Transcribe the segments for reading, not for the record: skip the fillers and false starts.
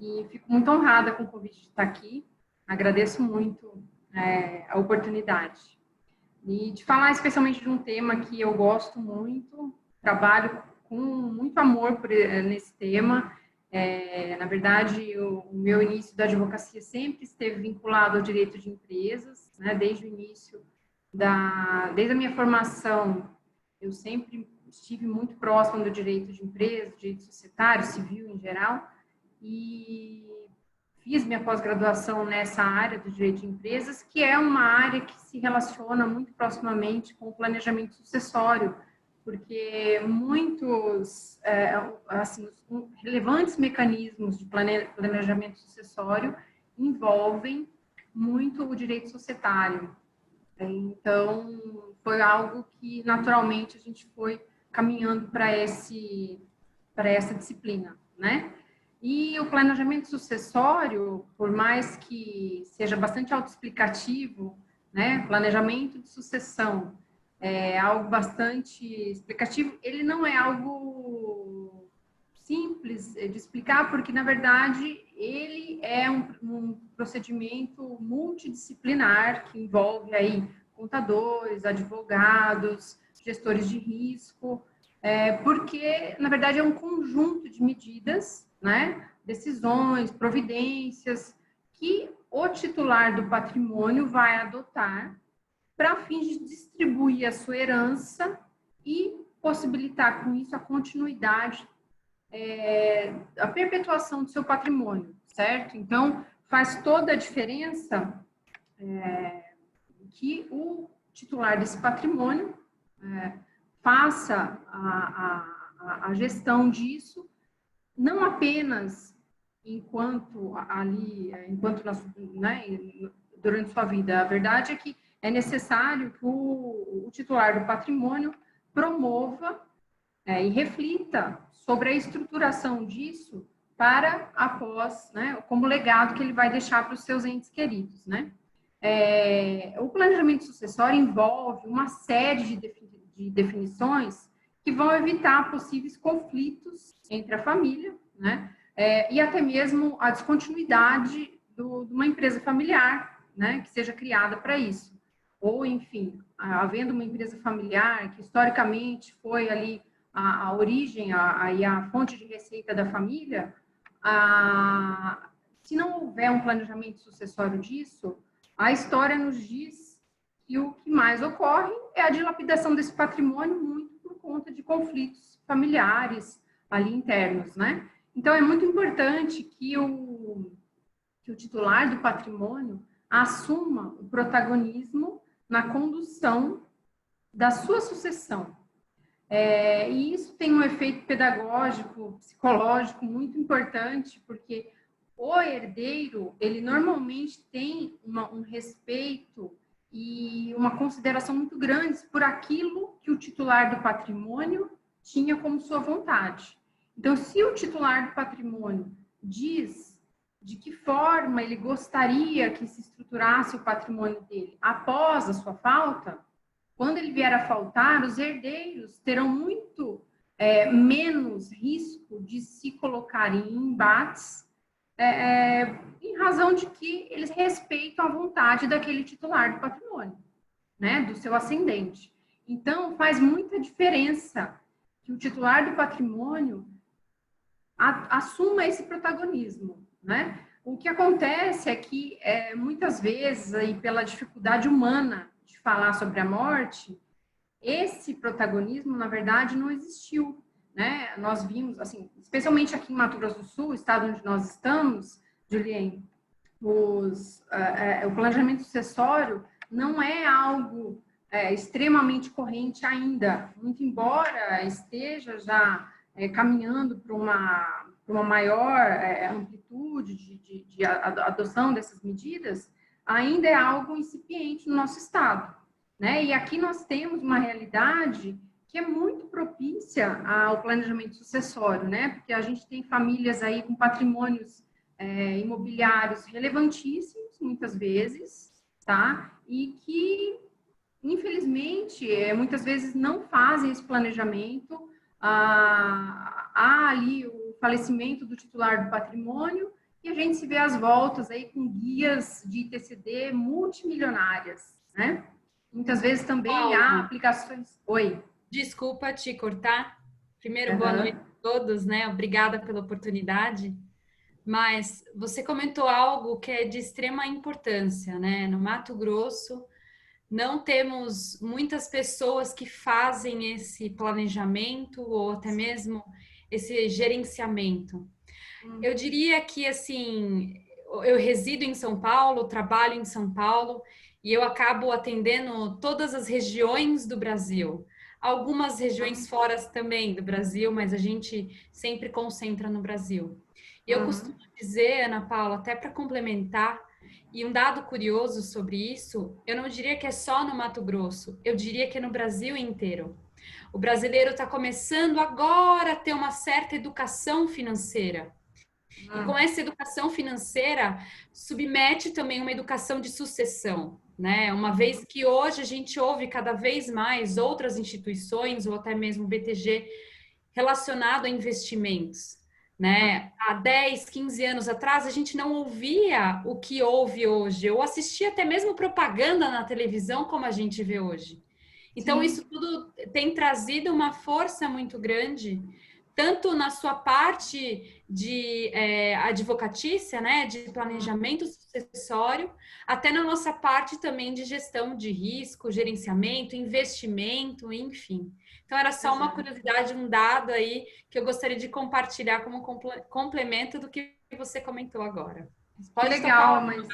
e fico muito honrada com o convite de estar aqui. Agradeço muito a oportunidade. E de falar especialmente de um tema que eu gosto muito, trabalho com muito amor nesse tema. Na verdade, o meu início da advocacia sempre esteve vinculado ao direito de empresas, né? Desde o início, desde a minha formação, eu sempre estive muito próximo do direito de empresas, direito societário, civil em geral, e fiz minha pós-graduação nessa área do direito de empresas, que é uma área que se relaciona muito proximamente com o planejamento sucessório, porque muitos assim, relevantes mecanismos de planejamento sucessório envolvem muito o direito societário. Então, foi algo que, naturalmente, a gente foi caminhando para essa disciplina, né? E o planejamento sucessório, por mais que seja bastante autoexplicativo, né? Planejamento de sucessão é algo bastante explicativo, ele não é algo simples de explicar, porque, na verdade, ele é um procedimento multidisciplinar que envolve aí contadores, advogados, gestores de risco, porque, na verdade, é um conjunto de medidas, né, decisões, providências, que o titular do patrimônio vai adotar para fins de distribuir a sua herança e possibilitar com isso a continuidade, a perpetuação do seu patrimônio, certo? Então, faz toda a diferença que o titular desse patrimônio faça a gestão disso, não apenas enquanto né, durante sua vida. A verdade é que é necessário que o titular do patrimônio promova e reflita sobre a estruturação disso para após, né, como legado que ele vai deixar para os seus entes queridos, né? O planejamento sucessório envolve uma série de definições que vão evitar possíveis conflitos entre a família, né? E até mesmo a descontinuidade de uma empresa familiar, né, que seja criada para isso. Ou, enfim, havendo uma empresa familiar que historicamente foi ali a origem, a fonte de receita da família, se não houver um planejamento sucessório disso, a história nos diz que o que mais ocorre é a dilapidação desse patrimônio, muito por conta de conflitos familiares ali internos, né? Então, é muito importante que o titular do patrimônio assuma o protagonismo na condução da sua sucessão. E isso tem um efeito pedagógico, psicológico muito importante, porque o herdeiro, ele normalmente tem um respeito e uma consideração muito grandes por aquilo que o titular do patrimônio tinha como sua vontade. Então, se o titular do patrimônio diz de que forma ele gostaria que se estruturasse o patrimônio dele após a sua falta, quando ele vier a faltar, os herdeiros terão muito menos risco de se colocarem em embates em razão de que eles respeitam a vontade daquele titular do patrimônio, né, do seu ascendente. Então, faz muita diferença que o titular do patrimônio assuma esse protagonismo, né? O que acontece é que, muitas vezes, aí, pela dificuldade humana de falar sobre a morte, esse protagonismo, na verdade, não existiu, né? Nós vimos, assim, especialmente aqui em Mato Grosso do Sul, estado onde nós estamos, Juliane, o planejamento sucessório não é algo extremamente corrente ainda, muito embora esteja já caminhando para uma maior amplitude de adoção dessas medidas, ainda é algo incipiente no nosso estado, né? E aqui nós temos uma realidade que é muito propícia ao planejamento sucessório, né? Porque a gente tem famílias aí com patrimônios imobiliários relevantíssimos, muitas vezes, tá? E que, infelizmente, muitas vezes não fazem esse planejamento. Há ali o falecimento do titular do patrimônio e a gente se vê às voltas aí com guias de ITCD multimilionárias, né? Muitas vezes também há Paula, aplicações... Oi. desculpa te cortar. Primeiro, boa noite Uhum. a todos, né? Obrigada pela oportunidade. Mas você comentou algo que é de extrema importância, né? No Mato Grosso, não temos muitas pessoas que fazem esse planejamento ou até mesmo esse gerenciamento. Eu diria que, assim, eu resido em São Paulo, trabalho em São Paulo e eu acabo atendendo todas as regiões do Brasil. Algumas regiões fora também do Brasil, mas a gente sempre concentra no Brasil. E eu Uhum. costumo dizer, Ana Paula, até para complementar, e um dado curioso sobre isso, eu não diria que é só no Mato Grosso, eu diria que é no Brasil inteiro. O brasileiro está começando agora a ter uma certa educação financeira. E com essa educação financeira, submete também uma educação de sucessão, né? Uma vez que hoje a gente ouve cada vez mais outras instituições, ou até mesmo o BTG, relacionado a investimentos. Né? Há 10, 15 anos atrás, a gente não ouvia o que ouve hoje, ou assistia até mesmo propaganda na televisão como a gente vê hoje. Então, Sim. isso tudo tem trazido uma força muito grande, tanto na sua parte de advocatícia, né, de planejamento sucessório, até na nossa parte também de gestão de risco, gerenciamento, investimento, enfim. Então, era só uma Exato. curiosidade, um dado aí que eu gostaria de compartilhar como complemento do que você comentou agora. Que Pode tocar legal, o... mas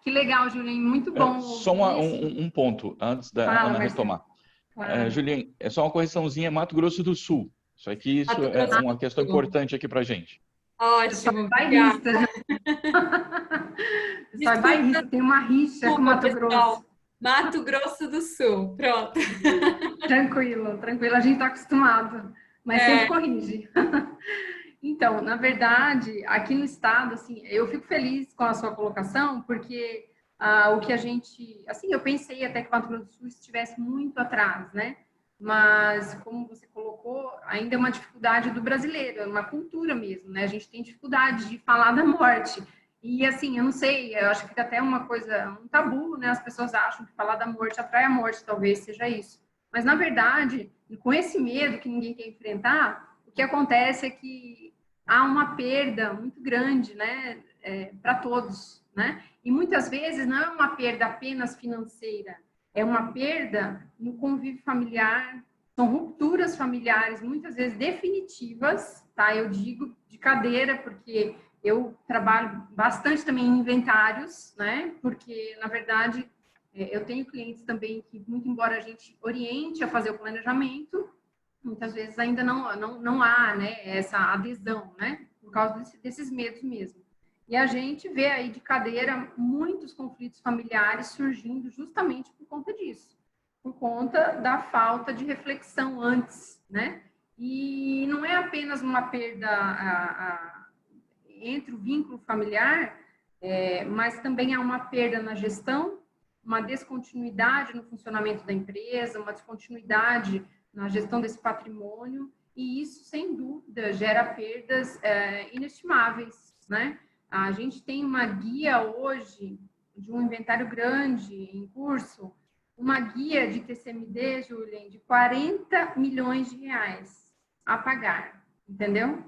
que legal, Julinho. Muito bom Só ouvir isso. um ponto antes da Fala, Ana Marcelo. retomar. Claro. Juliane, é só uma correçãozinha, Mato Grosso do Sul. Isso Mato é Grosso uma do questão Sul. importante aqui para gente. Pessoal Ótimo, é obrigada. bairrista, já. Pessoal é Desculpa, bairrista, tem uma rixa com desculpa, Mato Grosso. pessoal. Mato Grosso do Sul, pronto. Tranquilo, tranquilo, a gente está acostumado, mas sempre É, corrige. Então, na verdade, aqui no estado, assim, eu fico feliz com a sua colocação, porque o que a gente, assim, eu pensei até que o Mato Grosso do Sul estivesse muito atrás, né? Mas, como você colocou, ainda é uma dificuldade do brasileiro, é uma cultura mesmo, né? A gente tem dificuldade de falar da morte. E, assim, eu não sei, eu acho que fica até uma coisa, um tabu, né? As pessoas acham que falar da morte atrai a morte, talvez seja isso. Mas, na verdade, com esse medo que ninguém quer enfrentar, o que acontece é que há uma perda muito grande, né, para todos, né? E muitas vezes não é uma perda apenas financeira, é uma perda no convívio familiar, são rupturas familiares, muitas vezes definitivas, tá? Eu digo de cadeira, porque eu trabalho bastante também em inventários, né? Porque, na verdade, eu tenho clientes também que, muito embora a gente oriente a fazer o planejamento, muitas vezes ainda não há, né, essa adesão, né, por causa desses medos mesmo. E a gente vê aí de cadeira muitos conflitos familiares surgindo justamente por conta disso, por conta da falta de reflexão antes, né? E não é apenas uma perda entre o vínculo familiar, mas também há uma perda na gestão, uma descontinuidade no funcionamento da empresa, uma descontinuidade na gestão desse patrimônio, e isso, sem dúvida, gera perdas inestimáveis, né? A gente tem uma guia hoje de um inventário grande em curso, uma guia de TCMD, Julian, de 40 milhões de reais a pagar, entendeu?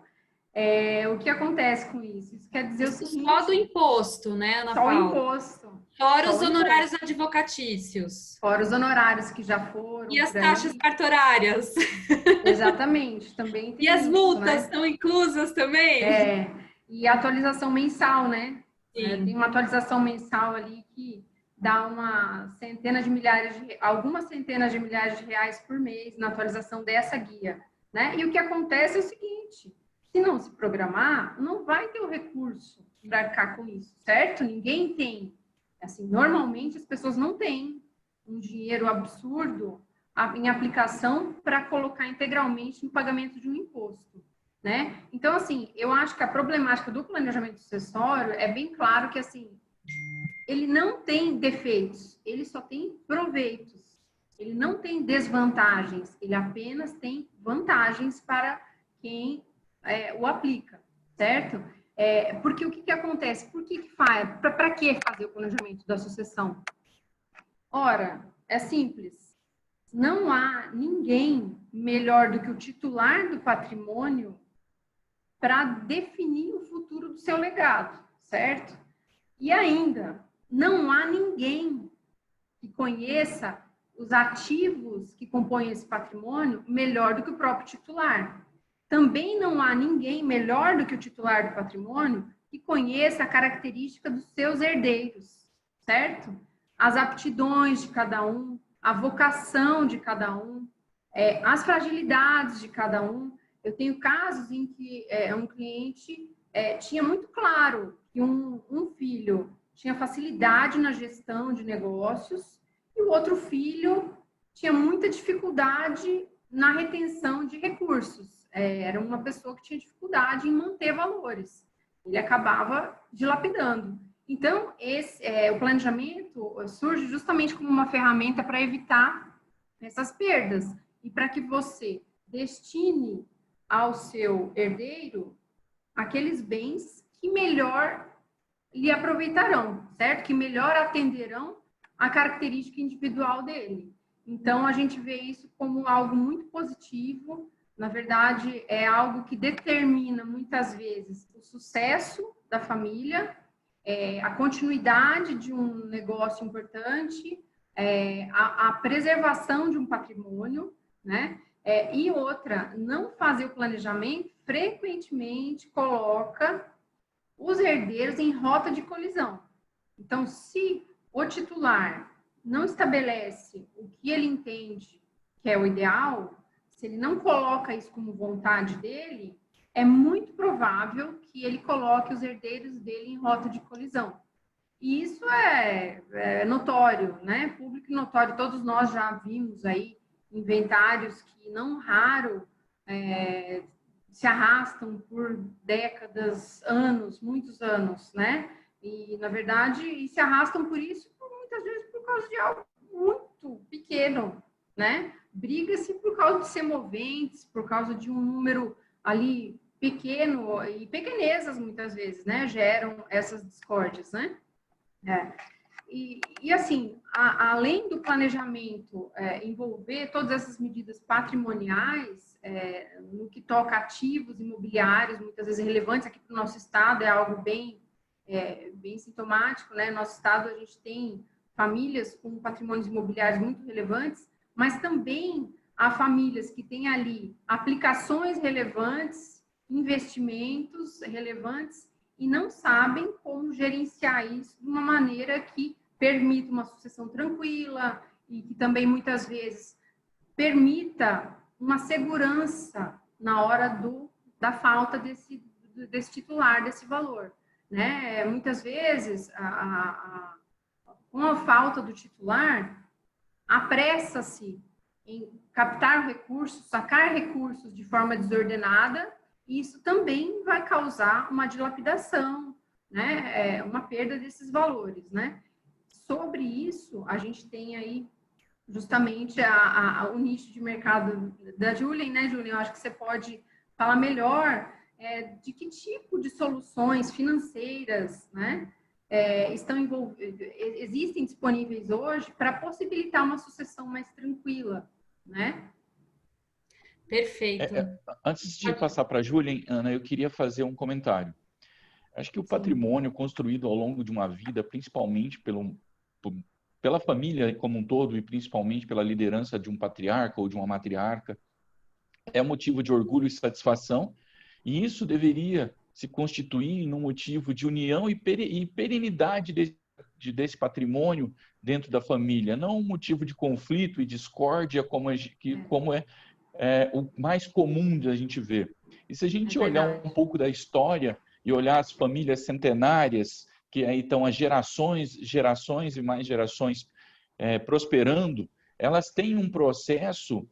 O que acontece com isso? Isso quer dizer o isso só do seguinte, imposto, né, Ana só o Paula? imposto, Fora só os o honorários imposto, advocatícios. fora os honorários que já E foram as por taxas aí. cartorárias. Exatamente, também E as tem isso, multas né? estão inclusas também? E a atualização mensal, né? Tem Sim. uma atualização mensal ali que dá uma centena de milhares de, algumas centenas de milhares de reais por mês na atualização dessa guia, né? E o que acontece é o seguinte: se não se programar, não vai ter o recurso para arcar com isso, certo? Ninguém tem. Assim, normalmente as pessoas não têm um dinheiro absurdo em aplicação para colocar integralmente no pagamento de um imposto, né? Então, assim, eu acho que a problemática do planejamento sucessório é bem claro que, assim, ele não tem defeitos, ele só tem proveitos. Ele não tem desvantagens, ele apenas tem vantagens para quem o aplica, certo? Porque o que acontece? Por que faz? Para que fazer o planejamento da sucessão? Ora, é simples. Não há ninguém melhor do que o titular do patrimônio para definir o futuro do seu legado, certo? E ainda, não há ninguém que conheça os ativos que compõem esse patrimônio melhor do que o próprio titular. Também não há ninguém melhor do que o titular do patrimônio que conheça a característica dos seus herdeiros, certo? As aptidões de cada um, a vocação de cada um, as fragilidades de cada um. Eu tenho casos em que um cliente tinha muito claro que um filho tinha facilidade na gestão de negócios e o outro filho tinha muita dificuldade na retenção de recursos. Era uma pessoa que tinha dificuldade em manter valores. Ele acabava dilapidando. Então, o planejamento surge justamente como uma ferramenta para evitar essas perdas e para que você destine ao seu herdeiro aqueles bens que melhor lhe aproveitarão, certo? Que melhor atenderão a característica individual dele. Então, a gente vê isso como algo muito positivo. Na verdade, é algo que determina, muitas vezes, o sucesso da família, a continuidade de um negócio importante, a preservação de um patrimônio, né? E outra, não fazer o planejamento frequentemente coloca os herdeiros em rota de colisão. Então, se o titular não estabelece o que ele entende que é o ideal, se ele não coloca isso como vontade dele, é muito provável que ele coloque os herdeiros dele em rota de colisão. E isso é notório, né? Público e notório. Todos nós já vimos aí inventários que, não raro, se arrastam por décadas, anos, muitos anos, né? E, na verdade, se arrastam por isso, muitas vezes, por causa de algo muito pequeno, né? Briga-se por causa de semoventes, por causa de um número ali pequeno, e pequenezas, muitas vezes, né? Geram essas discórdias, né? E assim, além do planejamento envolver todas essas medidas patrimoniais, no que toca ativos imobiliários, muitas vezes relevantes aqui para o nosso estado, é algo bem sintomático, né? No nosso estado, a gente tem famílias com patrimônios imobiliários muito relevantes, mas também há famílias que têm ali aplicações relevantes, investimentos relevantes, e não sabem como gerenciar isso de uma maneira que permita uma sucessão tranquila e que também, muitas vezes, permita uma segurança na hora da falta desse titular, desse valor, né? Muitas vezes, com a falta do titular, apressa-se em captar recursos, sacar recursos de forma desordenada, e isso também vai causar uma dilapidação, né? Uma perda desses valores, né? Sobre isso, a gente tem aí justamente o nicho de mercado da Julien, né, Julien? Eu acho que você pode falar melhor de que tipo de soluções financeiras, né, existem disponíveis hoje para possibilitar uma sucessão mais tranquila, né? Perfeito. Antes de passar para a Julien, Ana, eu queria fazer um comentário. Acho que o patrimônio construído ao longo de uma vida, principalmente pela família como um todo e principalmente pela liderança de um patriarca ou de uma matriarca, é motivo de orgulho e satisfação, e isso deveria se constituir num motivo de união e perenidade desse patrimônio dentro da família, não um motivo de conflito e discórdia como é o mais comum de a gente ver. E se a gente olhar um pouco da história e olhar as famílias centenárias, que aí estão as gerações e mais gerações prosperando, elas têm um processo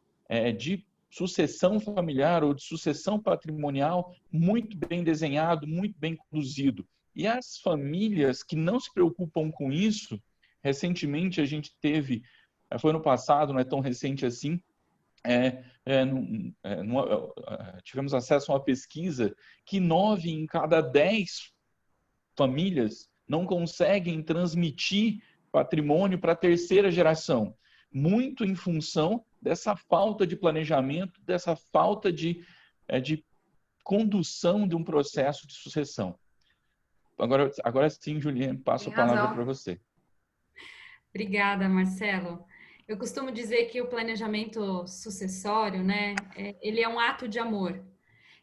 de sucessão familiar ou de sucessão patrimonial muito bem desenhado, muito bem conduzido. E as famílias que não se preocupam com isso, recentemente a gente teve, foi ano passado, não é tão recente assim, tivemos acesso a uma pesquisa que 9 em cada 10 famílias não conseguem transmitir patrimônio para a terceira geração, muito em função dessa falta de planejamento, dessa falta de condução de um processo de sucessão. Agora sim, Juliane, passo a palavra para você. Obrigada, Marcelo. Eu costumo dizer que o planejamento sucessório, né, ele é um ato de amor.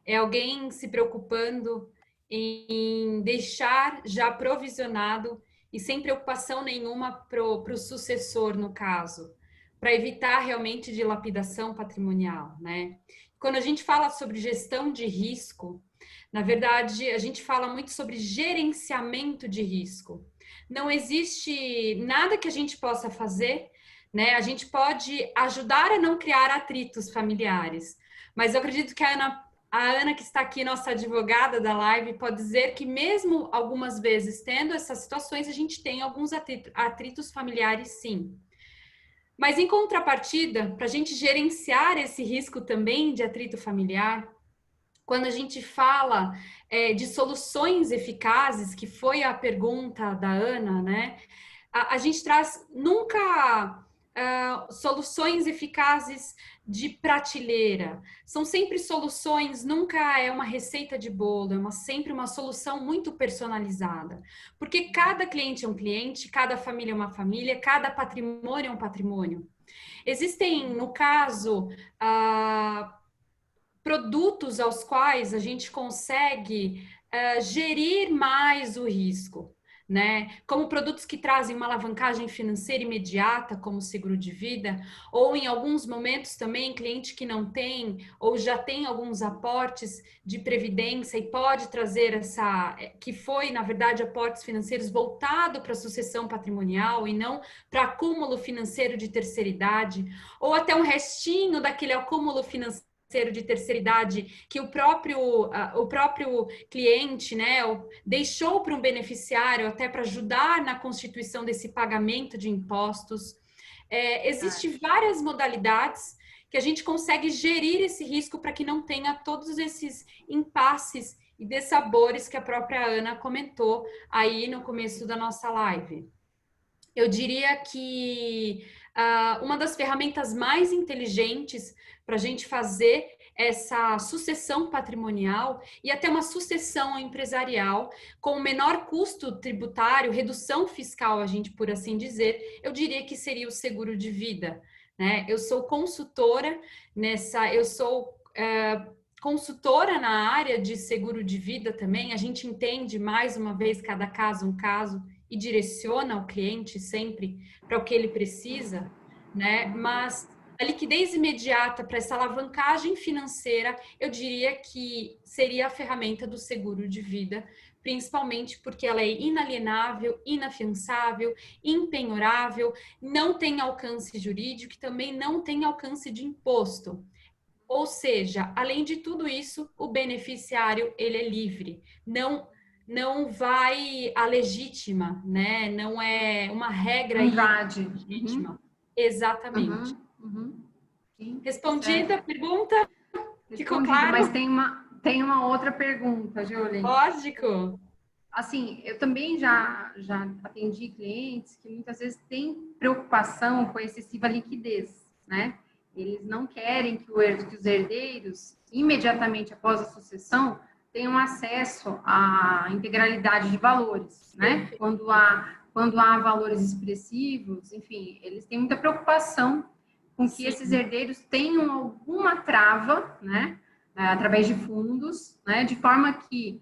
É alguém se preocupando em deixar já provisionado e sem preocupação nenhuma para o sucessor, no caso, para evitar realmente dilapidação patrimonial, né? Quando a gente fala sobre gestão de risco, na verdade, a gente fala muito sobre gerenciamento de risco. Não existe nada que a gente possa fazer, né? A gente pode ajudar a não criar atritos familiares, mas eu acredito que a Ana, que está aqui, nossa advogada da live, pode dizer que mesmo algumas vezes tendo essas situações, a gente tem alguns atritos familiares, sim. Mas em contrapartida, para a gente gerenciar esse risco também de atrito familiar, quando a gente fala de soluções eficazes, que foi a pergunta da Ana, né? A gente traz nunca soluções eficazes de prateleira. São sempre soluções, nunca é uma receita de bolo, sempre uma solução muito personalizada. Porque cada cliente é um cliente, cada família é uma família, cada patrimônio é um patrimônio. Existem, no caso, produtos aos quais a gente consegue gerir mais o risco, né? Como produtos que trazem uma alavancagem financeira imediata, como seguro de vida, ou em alguns momentos também cliente que não tem ou já tem alguns aportes de previdência e pode trazer que foi, na verdade, aportes financeiros voltado para a sucessão patrimonial e não para acúmulo financeiro de terceira idade, ou até um restinho daquele acúmulo financeiro de terceira idade que o próprio cliente, né, deixou para um beneficiário até para ajudar na constituição desse pagamento de impostos. Existem várias modalidades que a gente consegue gerir esse risco para que não tenha todos esses impasses e dessabores que a própria Ana comentou aí no começo da nossa live. Eu diria que uma das ferramentas mais inteligentes para a gente fazer essa sucessão patrimonial e até uma sucessão empresarial com menor custo tributário, redução fiscal, a gente por assim dizer, eu diria que seria o seguro de vida, né? Eu sou consultora consultora na área de seguro de vida também. A gente entende mais uma vez cada caso um caso e direciona o cliente sempre para o que ele precisa, né? Mas a liquidez imediata para essa alavancagem financeira, eu diria que seria a ferramenta do seguro de vida, principalmente porque ela é inalienável, inafiançável, impenhorável, não tem alcance jurídico e também não tem alcance de imposto. Ou seja, além de tudo isso, o beneficiário ele é livre, não vai a legítima, né? Não é uma regra legítima. Uhum. Exatamente. Sim, respondida a pergunta? Ficou claro? Mas tem uma outra pergunta, Julie. Lógico. Assim, eu também já atendi clientes que muitas vezes têm preocupação com a excessiva liquidez, né? Eles não querem que os herdeiros, imediatamente após a sucessão, tenham acesso à integralidade de valores, né? Quando há valores expressivos, enfim, eles têm muita preocupação com que esses herdeiros tenham alguma trava, né? Através de fundos, né? De forma que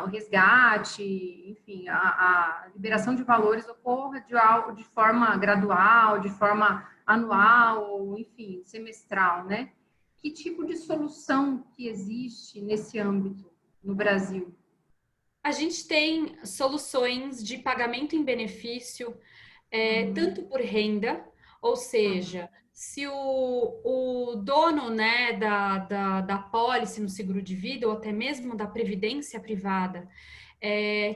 o resgate, enfim, a liberação de valores ocorra de forma gradual, de forma anual, ou, enfim, semestral, né? Que tipo de solução que existe nesse âmbito no Brasil? A gente tem soluções de pagamento em benefício, tanto por renda, ou seja, se o dono, né, da pólice no seguro de vida, ou até mesmo da previdência privada,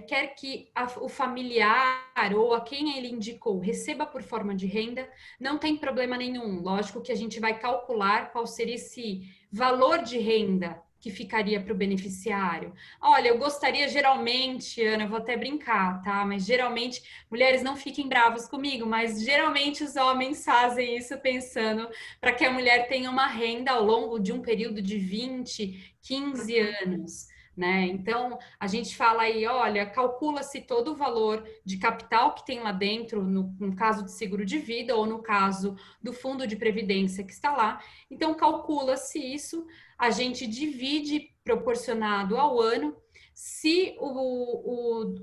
quer que o familiar ou a quem ele indicou receba por forma de renda, não tem problema nenhum. Lógico que a gente vai calcular qual seria esse valor de renda que ficaria para o beneficiário. Olha, eu gostaria geralmente, Ana, eu vou até brincar, tá? Mas geralmente, mulheres não fiquem bravas comigo, mas geralmente os homens fazem isso pensando para que a mulher tenha uma renda ao longo de um período de 20, 15 anos. Né? Então, a gente fala aí, olha, calcula-se todo o valor de capital que tem lá dentro, no caso de seguro de vida ou no caso do fundo de previdência que está lá. Então, calcula-se isso, a gente divide proporcionado ao ano. Se o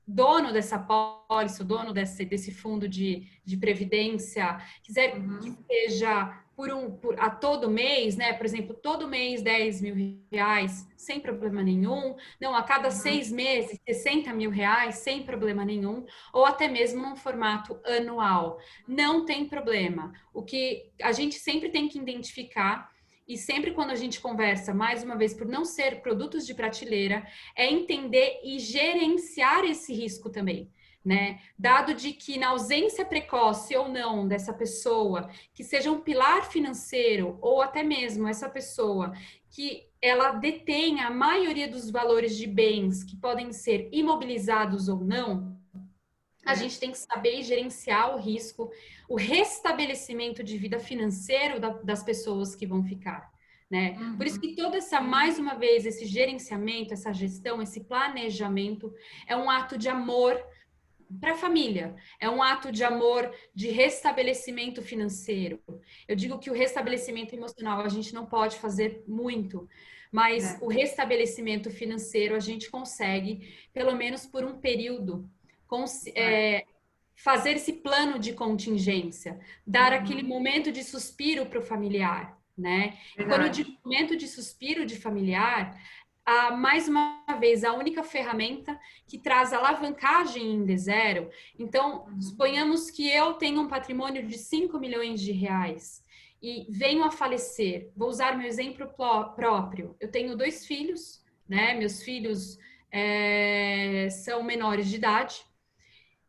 dono dessa pólice, o dono desse fundo de previdência, quiser que seja a todo mês, né? Por exemplo, todo mês 10 mil reais, sem problema nenhum. Não, a cada 6 meses, 60 mil reais, sem problema nenhum. Ou até mesmo num formato anual. Não tem problema. O que a gente sempre tem que identificar, e sempre quando a gente conversa, mais uma vez, por não ser produtos de prateleira, é entender e gerenciar esse risco também. Né? Dado de que na ausência precoce ou não dessa pessoa, que seja um pilar financeiro ou até mesmo essa pessoa que ela detém a maioria dos valores de bens que podem ser imobilizados ou não, a gente tem que saber gerenciar o risco, o restabelecimento de vida financeiro das pessoas que vão ficar. Né? Por isso que toda essa, mais uma vez, esse gerenciamento, essa gestão, esse planejamento é um ato de amor para a família, é um ato de amor, de restabelecimento financeiro. Eu digo que o restabelecimento emocional a gente não pode fazer muito, mas o restabelecimento financeiro a gente consegue, pelo menos por um período, fazer esse plano de contingência, dar aquele momento de suspiro para o familiar, né? Quando eu digo momento de suspiro de familiar, mais uma vez, a única ferramenta que traz alavancagem em D0. Então, suponhamos que eu tenho um patrimônio de 5 milhões de reais e venho a falecer. Vou usar meu exemplo próprio. Eu tenho 2 filhos, né? Meus filhos são menores de idade.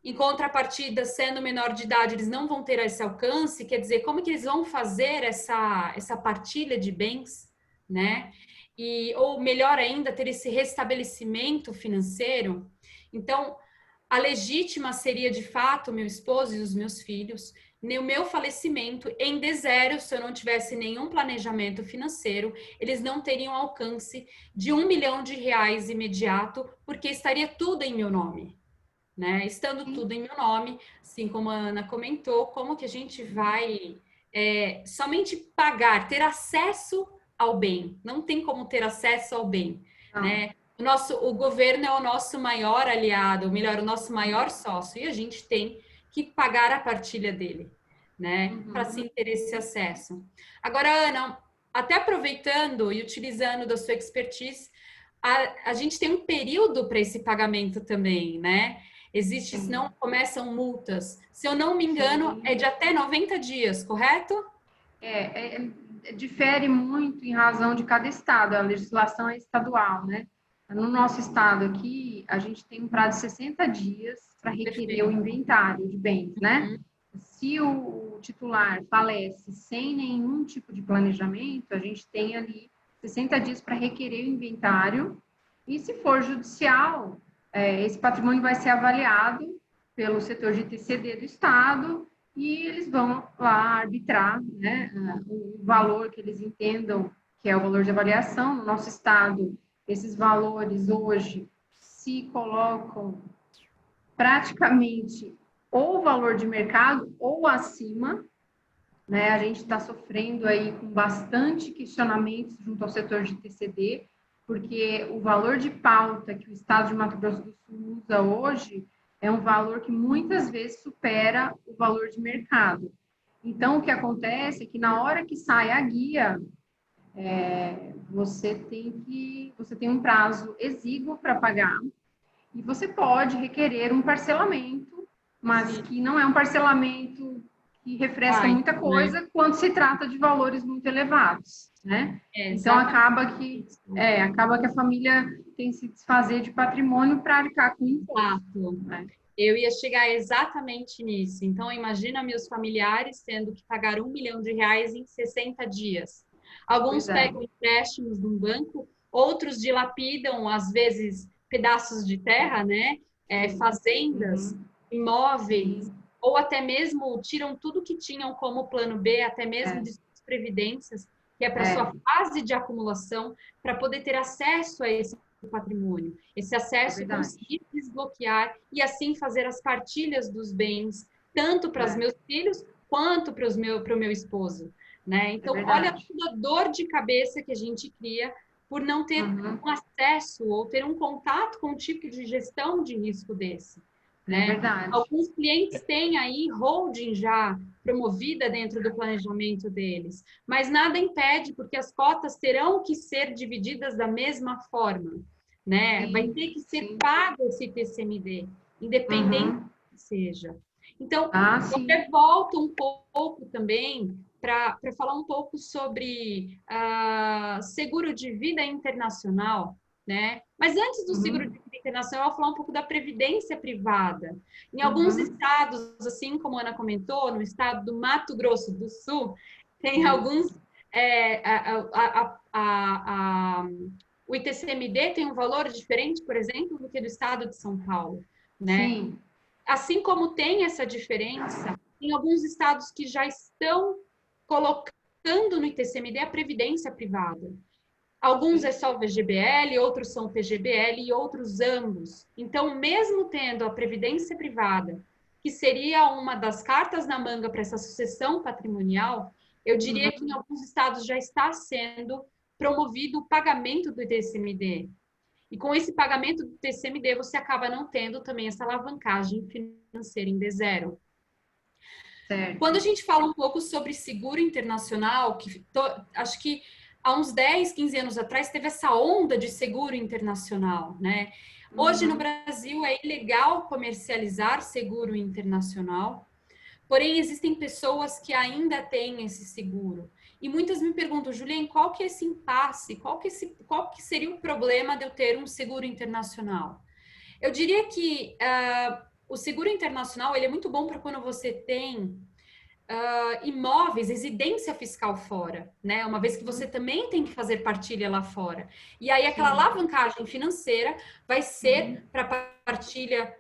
Em contrapartida, sendo menor de idade, eles não vão ter esse alcance. Quer dizer, como que eles vão fazer essa partilha de bens, né? Ou melhor ainda, ter esse restabelecimento financeiro. Então, a legítima seria, de fato, meu esposo e os meus filhos. No meu falecimento, em D0, se eu não tivesse nenhum planejamento financeiro, eles não teriam alcance de 1 milhão de reais imediato, porque estaria tudo em meu nome. Né? Estando tudo em meu nome, assim como a Ana comentou, como que a gente vai somente pagar, ter acesso ao bem? Não tem como ter acesso ao bem, né? O governo é o nosso maior aliado, ou melhor, o nosso maior sócio, e a gente tem que pagar a partilha dele, né? Para sim ter esse acesso. Agora, Ana, até aproveitando e utilizando da sua expertise, a gente tem um período para esse pagamento também, né? Existe, senão começam multas. Se eu não me engano, é de até 90 dias, correto? Difere muito em razão de cada estado, a legislação é estadual, né? No nosso estado aqui, a gente tem um prazo de 60 dias para requerer o inventário de bens, né? Se o titular falece sem nenhum tipo de planejamento, a gente tem ali 60 dias para requerer o inventário, e se for judicial, esse patrimônio vai ser avaliado pelo setor de TCD do Estado e eles vão lá arbitrar, né, o valor que eles entendam que é o valor de avaliação. No nosso Estado, esses valores hoje se colocam praticamente ou o valor de mercado ou acima, né? A gente está sofrendo aí com bastante questionamentos junto ao setor de TCD, porque o valor de pauta que o Estado de Mato Grosso do Sul usa hoje é um valor que muitas vezes supera o valor de mercado. Então, o que acontece é que na hora que sai a guia, você tem um prazo exíguo para pagar e você pode requerer um parcelamento, mas que não é um parcelamento que refresca muita coisa, né, quando se trata de valores muito elevados, né? Então, acaba que a família tem que se desfazer de patrimônio para arcar com imposto. Exato. Né? Eu ia chegar exatamente nisso. Então, imagina meus familiares tendo que pagar R$ 1 milhão em 60 dias. Alguns pegam empréstimos de um banco, outros dilapidam, às vezes, pedaços de terra, né? Fazendas, imóveis, ou até mesmo tiram tudo que tinham como plano B, até mesmo de suas previdências, que é para sua fase de acumulação, para poder ter acesso a esse patrimônio. Esse acesso conseguir desbloquear e assim fazer as partilhas dos bens, tanto para os meus filhos quanto para o meu esposo. Né? Então, olha toda a dor de cabeça que a gente cria por não ter um acesso ou ter um contato com um tipo de gestão de risco desse. Né? Alguns clientes têm aí holding já promovida dentro do planejamento deles, mas nada impede, porque as cotas terão que ser divididas da mesma forma. Né? Vai ter que ser pago esse TCMD, independente do que seja. Então, eu até volto um pouco também para falar um pouco sobre seguro de vida internacional, né? Mas antes do seguro de vida internacional, eu vou falar um pouco da previdência privada. Em alguns estados, assim como a Ana comentou, no estado do Mato Grosso do Sul, tem alguns... o ITCMD tem um valor diferente, por exemplo, do que do estado de São Paulo, né? Sim. Assim como tem essa diferença, tem alguns estados que já estão colocando no ITCMD a previdência privada. Alguns é só o VGBL, outros são o PGBL e outros ambos. Então, mesmo tendo a previdência privada, que seria uma das cartas na manga para essa sucessão patrimonial, eu diria que em alguns estados já está sendo promovido o pagamento do TCMD. E com esse pagamento do TCMD, você acaba não tendo também essa alavancagem financeira em D0. Certo. Quando a gente fala um pouco sobre seguro internacional, acho que há uns 10, 15 anos atrás teve essa onda de seguro internacional, né? Hoje no Brasil é ilegal comercializar seguro internacional, porém existem pessoas que ainda têm esse seguro. E muitas me perguntam, Juliane, qual que é esse impasse? Qual que seria o problema de eu ter um seguro internacional? Eu diria que o seguro internacional ele é muito bom para quando você tem imóveis, residência fiscal fora, né? Uma vez que você também tem que fazer partilha lá fora. E aí aquela alavancagem financeira vai ser para partilha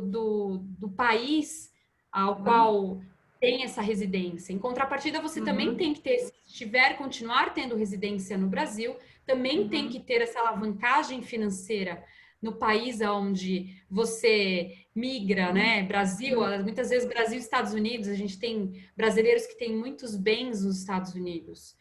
do país ao qual tem essa residência. Em contrapartida, você também tem que ter, se continuar tendo residência no Brasil, também tem que ter essa alavancagem financeira no país onde você migra, né? Brasil, muitas vezes Brasil e Estados Unidos, a gente tem brasileiros que têm muitos bens nos Estados Unidos.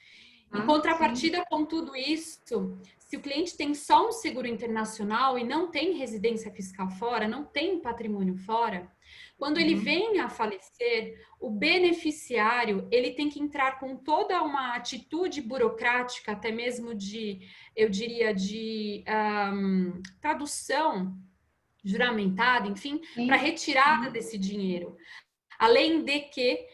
Em contrapartida com tudo isso, se o cliente tem só um seguro internacional e não tem residência fiscal fora, não tem patrimônio fora, quando ele vem a falecer, o beneficiário, ele tem que entrar com toda uma atitude burocrática, até mesmo eu diria, de tradução juramentada, enfim, para retirada desse dinheiro. Além de que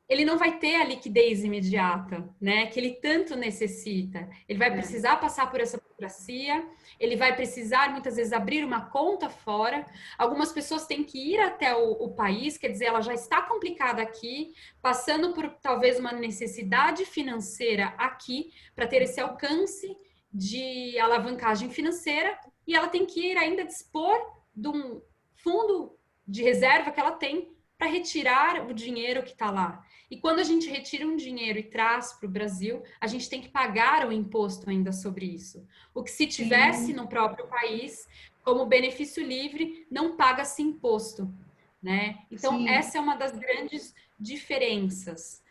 ele não vai ter a liquidez imediata, né, que ele tanto necessita. Ele vai precisar passar por essa burocracia, ele vai precisar, muitas vezes, abrir uma conta fora. Algumas pessoas têm que ir até o país, quer dizer, ela já está complicada aqui, passando por, talvez, uma necessidade financeira aqui, para ter esse alcance de alavancagem financeira, e ela tem que ir ainda dispor de um fundo de reserva que ela tem para retirar o dinheiro que está lá. E quando a gente retira um dinheiro e traz para o Brasil, a gente tem que pagar o imposto ainda sobre isso. O que se tivesse no próprio país, como benefício livre, não paga-se imposto, né? Então, essa é uma das grandes diferenças.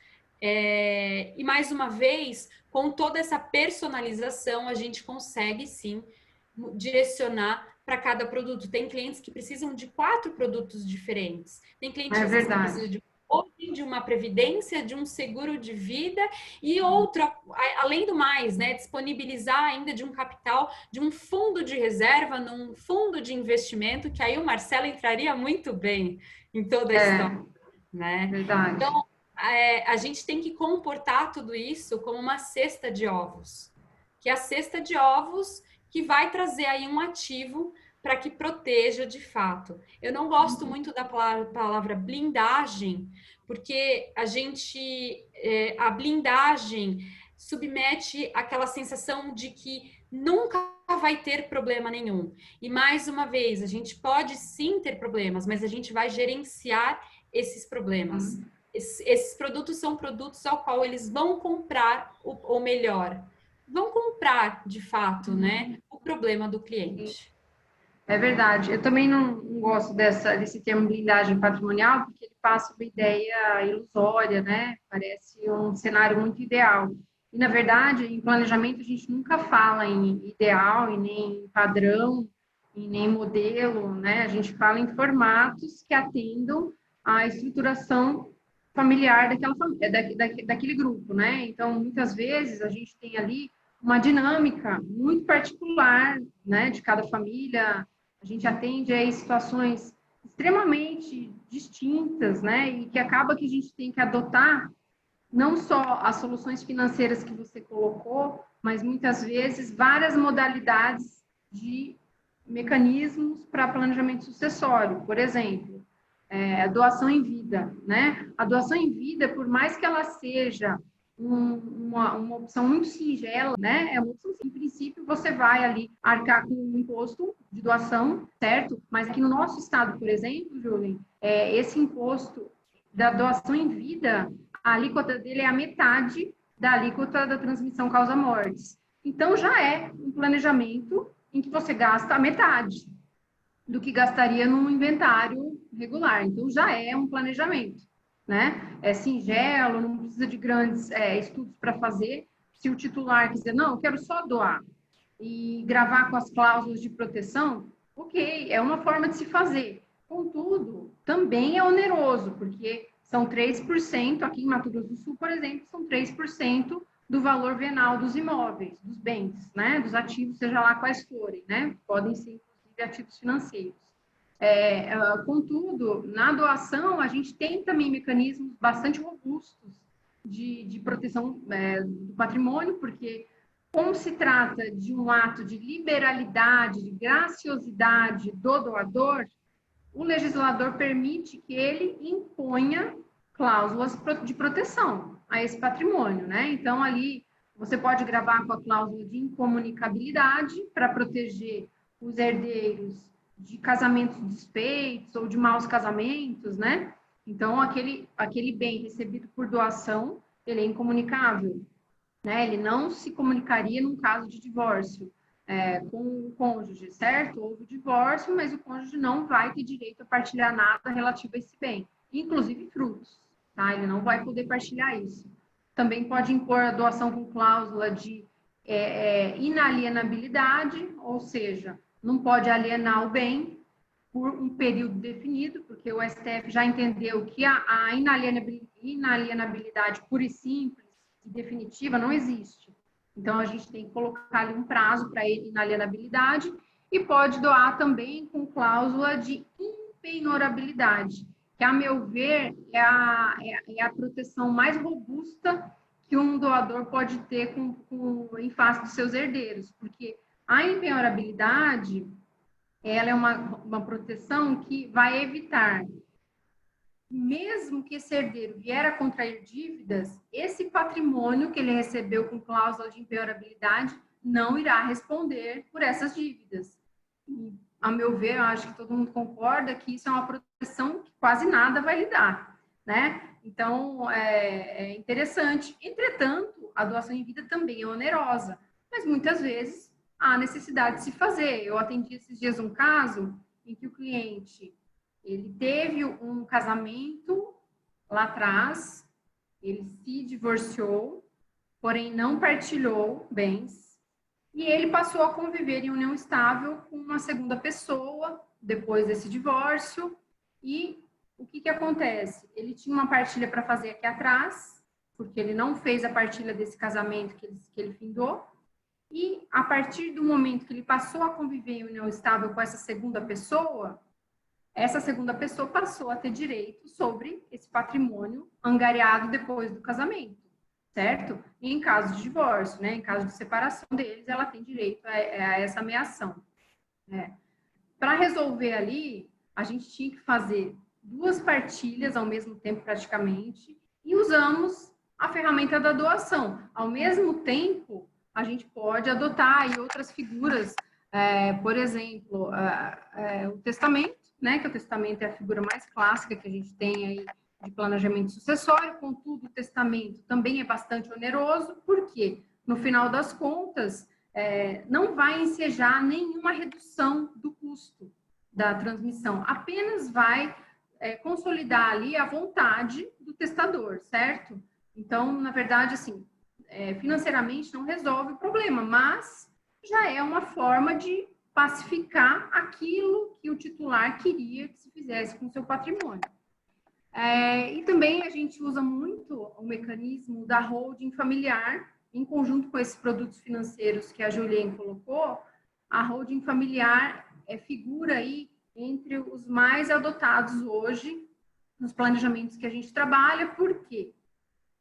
E, mais uma vez, com toda essa personalização, a gente consegue, sim, direcionar para cada produto. Tem clientes que precisam de 4 produtos diferentes. Tem clientes que precisam de uma previdência, de um seguro de vida e outra, além do mais, né, disponibilizar ainda de um capital, de um fundo de reserva, num fundo de investimento, que aí o Marcelo entraria muito bem em toda a história. Né? Verdade. Então, a gente tem que comportar tudo isso como uma cesta de ovos. que é a cesta de ovos que vai trazer aí um ativo para que proteja de fato. Eu não gosto muito da palavra blindagem, porque a blindagem submete aquela sensação de que nunca vai ter problema nenhum. E mais uma vez, a gente pode sim ter problemas, mas a gente vai gerenciar esses problemas. Esses produtos são produtos ao qual eles vão comprar o melhor. Vão comprar, de fato, né, o problema do cliente. É verdade. Eu também não gosto desse termo blindagem patrimonial, porque ele passa uma ideia ilusória, né? Parece um cenário muito ideal. E, na verdade, em planejamento, a gente nunca fala em ideal, e nem em padrão, e nem modelo, né? A gente fala em formatos que atendam à estruturação familiar daquela família, daquele grupo, né? Então, muitas vezes, a gente tem ali uma dinâmica muito particular, né, de cada família. A gente atende a situações extremamente distintas, né, e que acaba que a gente tem que adotar não só as soluções financeiras que você colocou, mas muitas vezes várias modalidades de mecanismos para planejamento sucessório. Por exemplo, a doação em vida, né? A doação em vida, por mais que ela seja uma opção muito singela, né? É uma opção, em princípio, você vai ali arcar com um imposto de doação, certo? Mas aqui no nosso estado, por exemplo, Julie, esse imposto da doação em vida, a alíquota dele é a metade da alíquota da transmissão causa-mortes. Então, já é um planejamento em que você gasta a metade do que gastaria num inventário regular. Então, já é um planejamento, né? É singelo, não precisa de grandes estudos para fazer. Se o titular quiser, não, eu quero só doar e gravar com as cláusulas de proteção, ok, é uma forma de se fazer. Contudo, também é oneroso, porque são 3%, aqui em Mato Grosso do Sul, por exemplo, são 3% do valor venal dos imóveis, dos bens, né? Dos ativos, seja lá quais forem, né? Podem ser, inclusive, ativos financeiros. Contudo, na doação, a gente tem também mecanismos bastante robustos de proteção do patrimônio, porque como se trata de um ato de liberalidade, de graciosidade do doador, o legislador permite que ele imponha cláusulas de proteção a esse patrimônio, né? Então, ali, você pode gravar com a cláusula de incomunicabilidade para proteger os herdeiros de casamentos desfeitos ou de maus casamentos, né? Então, aquele bem recebido por doação, ele é incomunicável, né? Ele não se comunicaria num caso de divórcio com o cônjuge, certo? Houve o divórcio, mas o cônjuge não vai ter direito a partilhar nada relativo a esse bem, inclusive frutos, tá? Ele não vai poder partilhar isso. Também pode impor a doação com cláusula de inalienabilidade, ou seja, não pode alienar o bem por um período definido, porque o STF já entendeu que a inalienabilidade pura e simples e definitiva não existe. Então, a gente tem que colocar ali um prazo para inalienabilidade e pode doar também com cláusula de impenhorabilidade, que, a meu ver, é a proteção mais robusta que um doador pode ter em face dos seus herdeiros, porque a impenhorabilidade, ela é uma proteção que vai evitar, mesmo que esse herdeiro vier a contrair dívidas, esse patrimônio que ele recebeu com cláusula de impenhorabilidade não irá responder por essas dívidas. E, a meu ver, eu acho que todo mundo concorda que isso é uma proteção que quase nada vai lhe dar, né? Então, é interessante. Entretanto, a doação em vida também é onerosa, mas muitas vezes há necessidade de se fazer. Eu atendi esses dias um caso em que o cliente, ele teve um casamento lá atrás, ele se divorciou, porém não partilhou bens, e ele passou a conviver em união estável com uma segunda pessoa depois desse divórcio. E o que acontece? Ele tinha uma partilha para fazer aqui atrás, porque ele não fez a partilha desse casamento que ele findou, e a partir do momento que ele passou a conviver em união estável com essa segunda pessoa passou a ter direito sobre esse patrimônio angariado depois do casamento. certo? E em caso de divórcio, né? Em caso de separação deles, ela tem direito a essa ameação. Para resolver ali, a gente tinha que fazer 2 partilhas ao mesmo tempo, praticamente, e usamos a ferramenta da doação. Ao mesmo tempo, a gente pode adotar aí outras figuras, por exemplo, o testamento, né? Que o testamento é a figura mais clássica que a gente tem aí de planejamento sucessório. Contudo, o testamento também é bastante oneroso, porque, no final das contas, não vai ensejar nenhuma redução do custo da transmissão, apenas vai consolidar ali a vontade do testador, certo? Então, na verdade, assim, financeiramente não resolve o problema, mas já é uma forma de pacificar aquilo que o titular queria que se fizesse com o seu patrimônio. E também a gente usa muito o mecanismo da holding familiar, em conjunto com esses produtos financeiros que a Juliane colocou. A holding familiar figura aí entre os mais adotados hoje nos planejamentos que a gente trabalha. Por quê?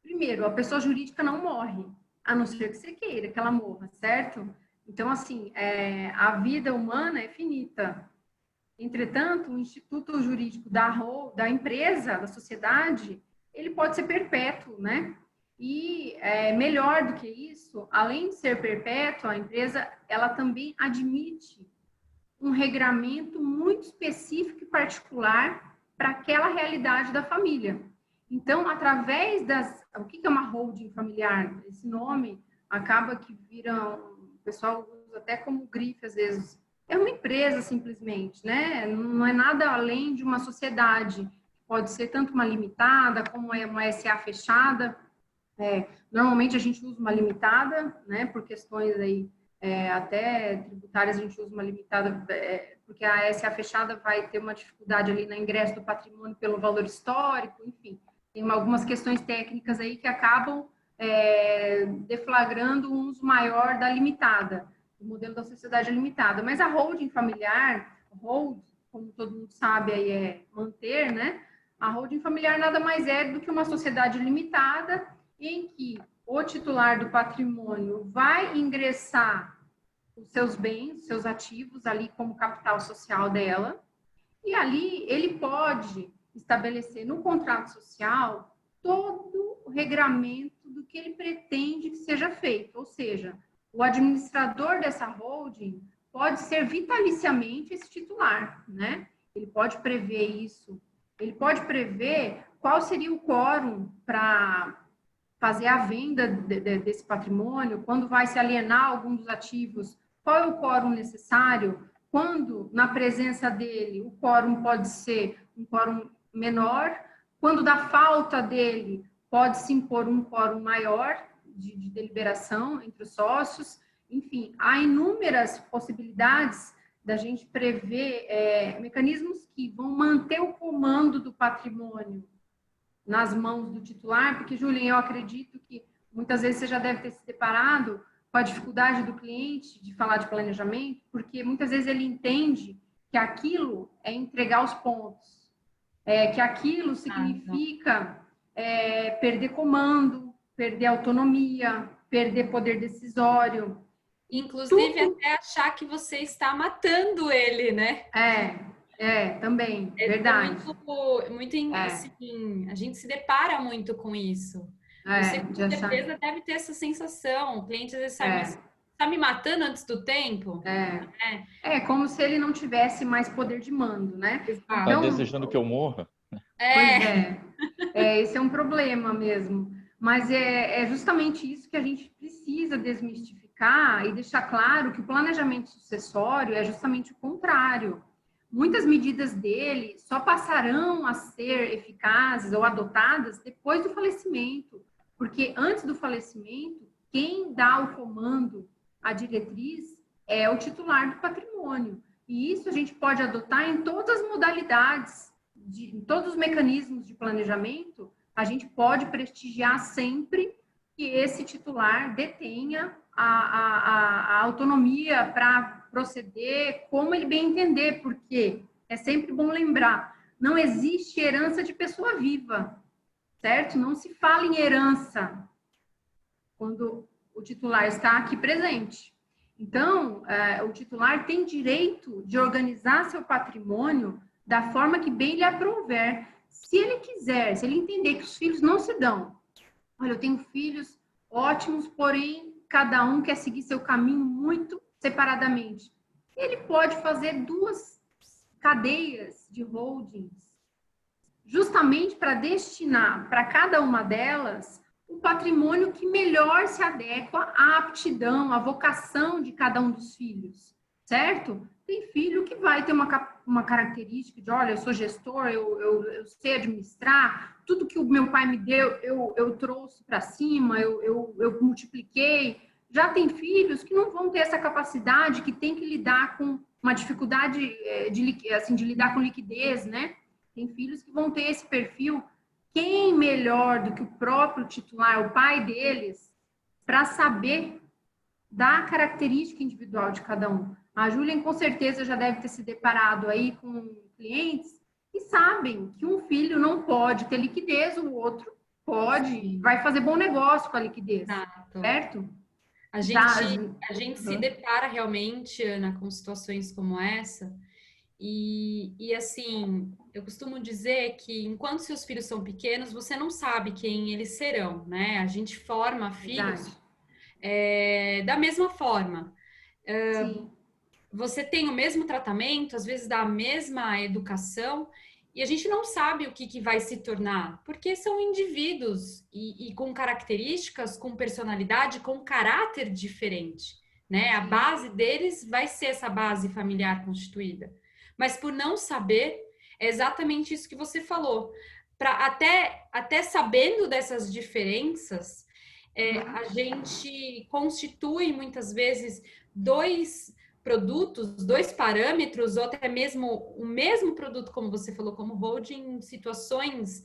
Primeiro, a pessoa jurídica não morre, a não ser que você queira que ela morra, certo? Então, assim, a vida humana é finita. Entretanto, o instituto jurídico da empresa, da sociedade, ele pode ser perpétuo, né? E melhor do que isso, além de ser perpétua, a empresa, ela também admite um regramento muito específico e particular para aquela realidade da família. Então, através o que é uma holding familiar? Esse nome acaba que vira, o pessoal usa até como grife, às vezes. É uma empresa, simplesmente, né? Não é nada além de uma sociedade. Pode ser tanto uma limitada, como uma SA fechada. Normalmente, a gente usa uma limitada, né? Por questões aí, até tributárias, a gente usa uma limitada, porque a SA fechada vai ter uma dificuldade ali no ingresso do patrimônio pelo valor histórico, enfim. Tem algumas questões técnicas aí que acabam deflagrando um uso maior da limitada, o modelo da sociedade limitada. Mas a holding familiar, como todo mundo sabe, aí é manter, né? A holding familiar nada mais é do que uma sociedade limitada em que o titular do patrimônio vai ingressar os seus bens, os seus ativos ali como capital social dela, e ali ele pode estabelecer no contrato social todo o regramento do que ele pretende que seja feito, ou seja, o administrador dessa holding pode ser vitaliciamente esse titular, né? Ele pode prever isso, ele pode prever qual seria o quórum para fazer a venda desse patrimônio, quando vai se alienar algum dos ativos, qual é o quórum necessário, quando, na presença dele, o quórum pode ser um quórum menor, quando da falta dele, pode-se impor um quórum maior de deliberação entre os sócios. Enfim, há inúmeras possibilidades da gente prever mecanismos que vão manter o comando do patrimônio nas mãos do titular, porque, Juliane, eu acredito que muitas vezes você já deve ter se deparado com a dificuldade do cliente de falar de planejamento, porque muitas vezes ele entende que aquilo é entregar os pontos, que aquilo significa perder comando, perder autonomia, perder poder decisório. Inclusive, até achar que você está matando ele, né? Também, verdade. Muito assim, a gente se depara muito com isso. Você, com certeza, deve ter essa sensação. O cliente às vezes sai, mas está me matando antes do tempo? Como se ele não tivesse mais poder de mando, né? Está então, desejando que eu morra? Pois esse é um problema mesmo. Mas é justamente isso que a gente precisa desmistificar e deixar claro que o planejamento sucessório é justamente o contrário. Muitas medidas dele só passarão a ser eficazes ou adotadas depois do falecimento, porque antes do falecimento, quem dá o comando, a diretriz, é o titular do patrimônio. E isso a gente pode adotar em todas as modalidades, em todos os mecanismos de planejamento, a gente pode prestigiar sempre que esse titular detenha a autonomia para proceder como ele bem entender, porque é sempre bom lembrar, não existe herança de pessoa viva, certo? Não se fala em herança. quando o titular está aqui presente. Então, o titular tem direito de organizar seu patrimônio da forma que bem lhe aprouver. Se ele quiser, se ele entender que os filhos não se dão. Olha, eu tenho filhos ótimos, porém, cada um quer seguir seu caminho muito separadamente. Ele pode fazer 2 cadeias de holdings, justamente para destinar para cada uma delas o patrimônio que melhor se adequa à aptidão, à vocação de cada um dos filhos, certo? Tem filho que vai ter uma característica de, olha, eu sou gestor, eu sei administrar, tudo que o meu pai me deu, eu trouxe para cima, eu multipliquei. Já tem filhos que não vão ter essa capacidade, que tem que lidar com uma dificuldade de lidar com liquidez, né? Tem filhos que vão ter esse perfil. Quem melhor do que o próprio titular, o pai deles, para saber da característica individual de cada um? A Júlia, com certeza, já deve ter se deparado aí com clientes que sabem que um filho não pode ter liquidez, o outro pode, vai fazer bom negócio com a liquidez, Exato. certo? A gente se depara realmente, Ana, com situações como essa. E assim, eu costumo dizer que enquanto seus filhos são pequenos, você não sabe quem eles serão, né? A gente forma filhos da mesma forma. Sim. Você tem o mesmo tratamento, às vezes dá a mesma educação, e a gente não sabe o que vai se tornar, porque são indivíduos e com características, com personalidade, com caráter diferente, né? A base deles vai ser essa base familiar constituída. Mas por não saber, é exatamente isso que você falou. Até sabendo dessas diferenças, a gente constitui muitas vezes 2 produtos, 2 parâmetros, ou até mesmo o mesmo produto, como você falou, como holding, em situações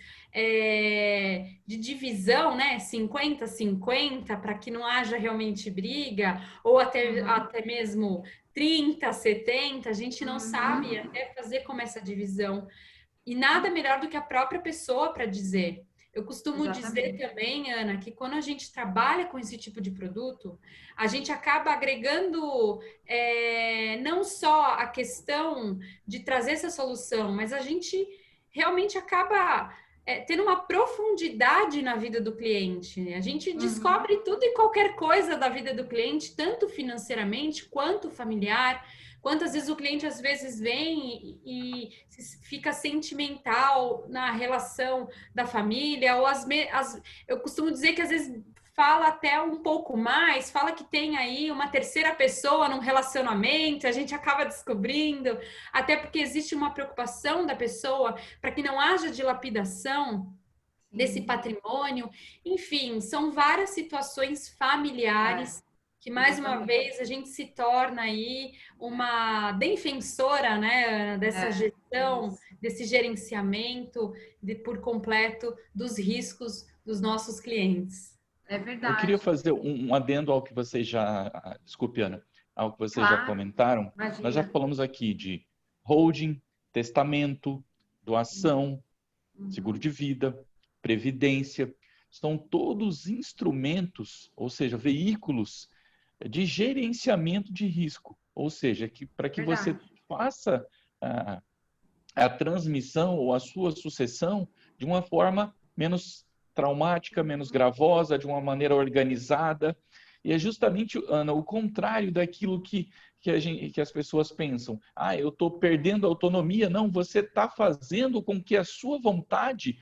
de divisão, né? 50-50, para que não haja realmente briga, ou até mesmo 30-70, a gente não sabe até fazer como essa divisão. E nada melhor do que a própria pessoa para dizer. Eu costumo dizer também, Ana, que quando a gente trabalha com esse tipo de produto, a gente acaba agregando não só a questão de trazer essa solução, mas a gente realmente acaba tendo uma profundidade na vida do cliente. A gente descobre tudo e qualquer coisa da vida do cliente, tanto financeiramente quanto familiar. Quantas vezes o cliente às vezes vem e fica sentimental na relação da família, ou eu costumo dizer que às vezes fala até um pouco mais, fala que tem aí uma terceira pessoa num relacionamento, a gente acaba descobrindo, até porque existe uma preocupação da pessoa para que não haja dilapidação desse patrimônio. Enfim, são várias situações familiares que, mais uma vez, a gente se torna aí uma defensora, né, dessa gestão, desse gerenciamento por completo dos riscos dos nossos clientes. É verdade. Eu queria fazer um adendo ao que vocês já... Desculpe, Ana. Ao que vocês já comentaram. Imagina. Nós já falamos aqui de holding, testamento, doação, seguro de vida, previdência. São todos instrumentos, ou seja, veículos de gerenciamento de risco. Ou seja, para que você faça a transmissão ou a sua sucessão de uma forma menos traumática, menos gravosa, de uma maneira organizada. E é justamente, Ana, o contrário daquilo que as pessoas pensam. Eu estou perdendo a autonomia. Não, você está fazendo com que a sua vontade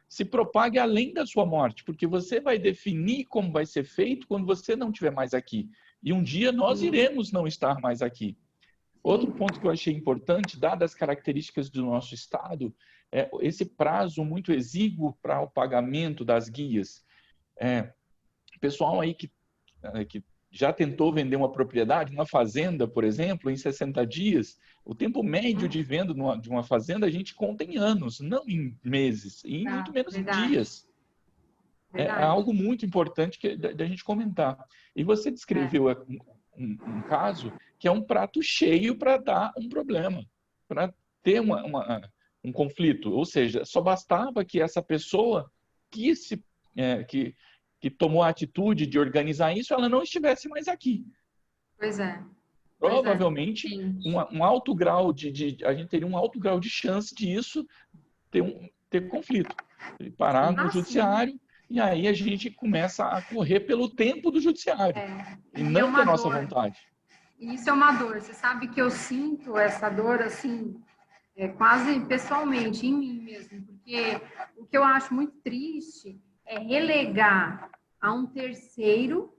se propague além da sua morte, porque você vai definir como vai ser feito quando você não estiver mais aqui. E um dia nós iremos não estar mais aqui. Outro ponto que eu achei importante, dadas as características do nosso Estado, é esse prazo muito exíguo para o pagamento das guias. Pessoal aí que já tentou vender uma propriedade, uma fazenda, por exemplo, em 60 dias, o tempo médio de venda de uma fazenda a gente conta em anos, não em meses, e muito menos em dias. É algo muito importante da gente comentar. E você descreveu um caso que é um prato cheio para dar um problema, para ter um conflito. Ou seja, só bastava que essa pessoa que que tomou a atitude de organizar isso, ela não estivesse mais aqui. Pois é. Provavelmente, um alto grau a gente teria um alto grau de chance disso ter conflito. Ele parar no judiciário, e aí a gente começa a correr pelo tempo do judiciário, e não da nossa vontade. Isso é uma dor. Você sabe que eu sinto essa dor, assim, quase pessoalmente, em mim mesmo, porque o que eu acho muito triste é relegar a um terceiro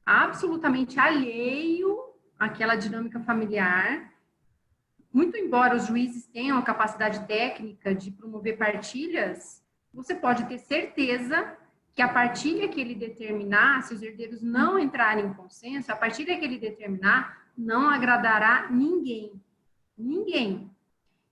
absolutamente alheio àquela dinâmica familiar. Muito embora os juízes tenham a capacidade técnica de promover partilhas, você pode ter certeza que a partilha que ele determinar, se os herdeiros não entrarem em consenso, a partilha que ele determinar não agradará ninguém. Ninguém.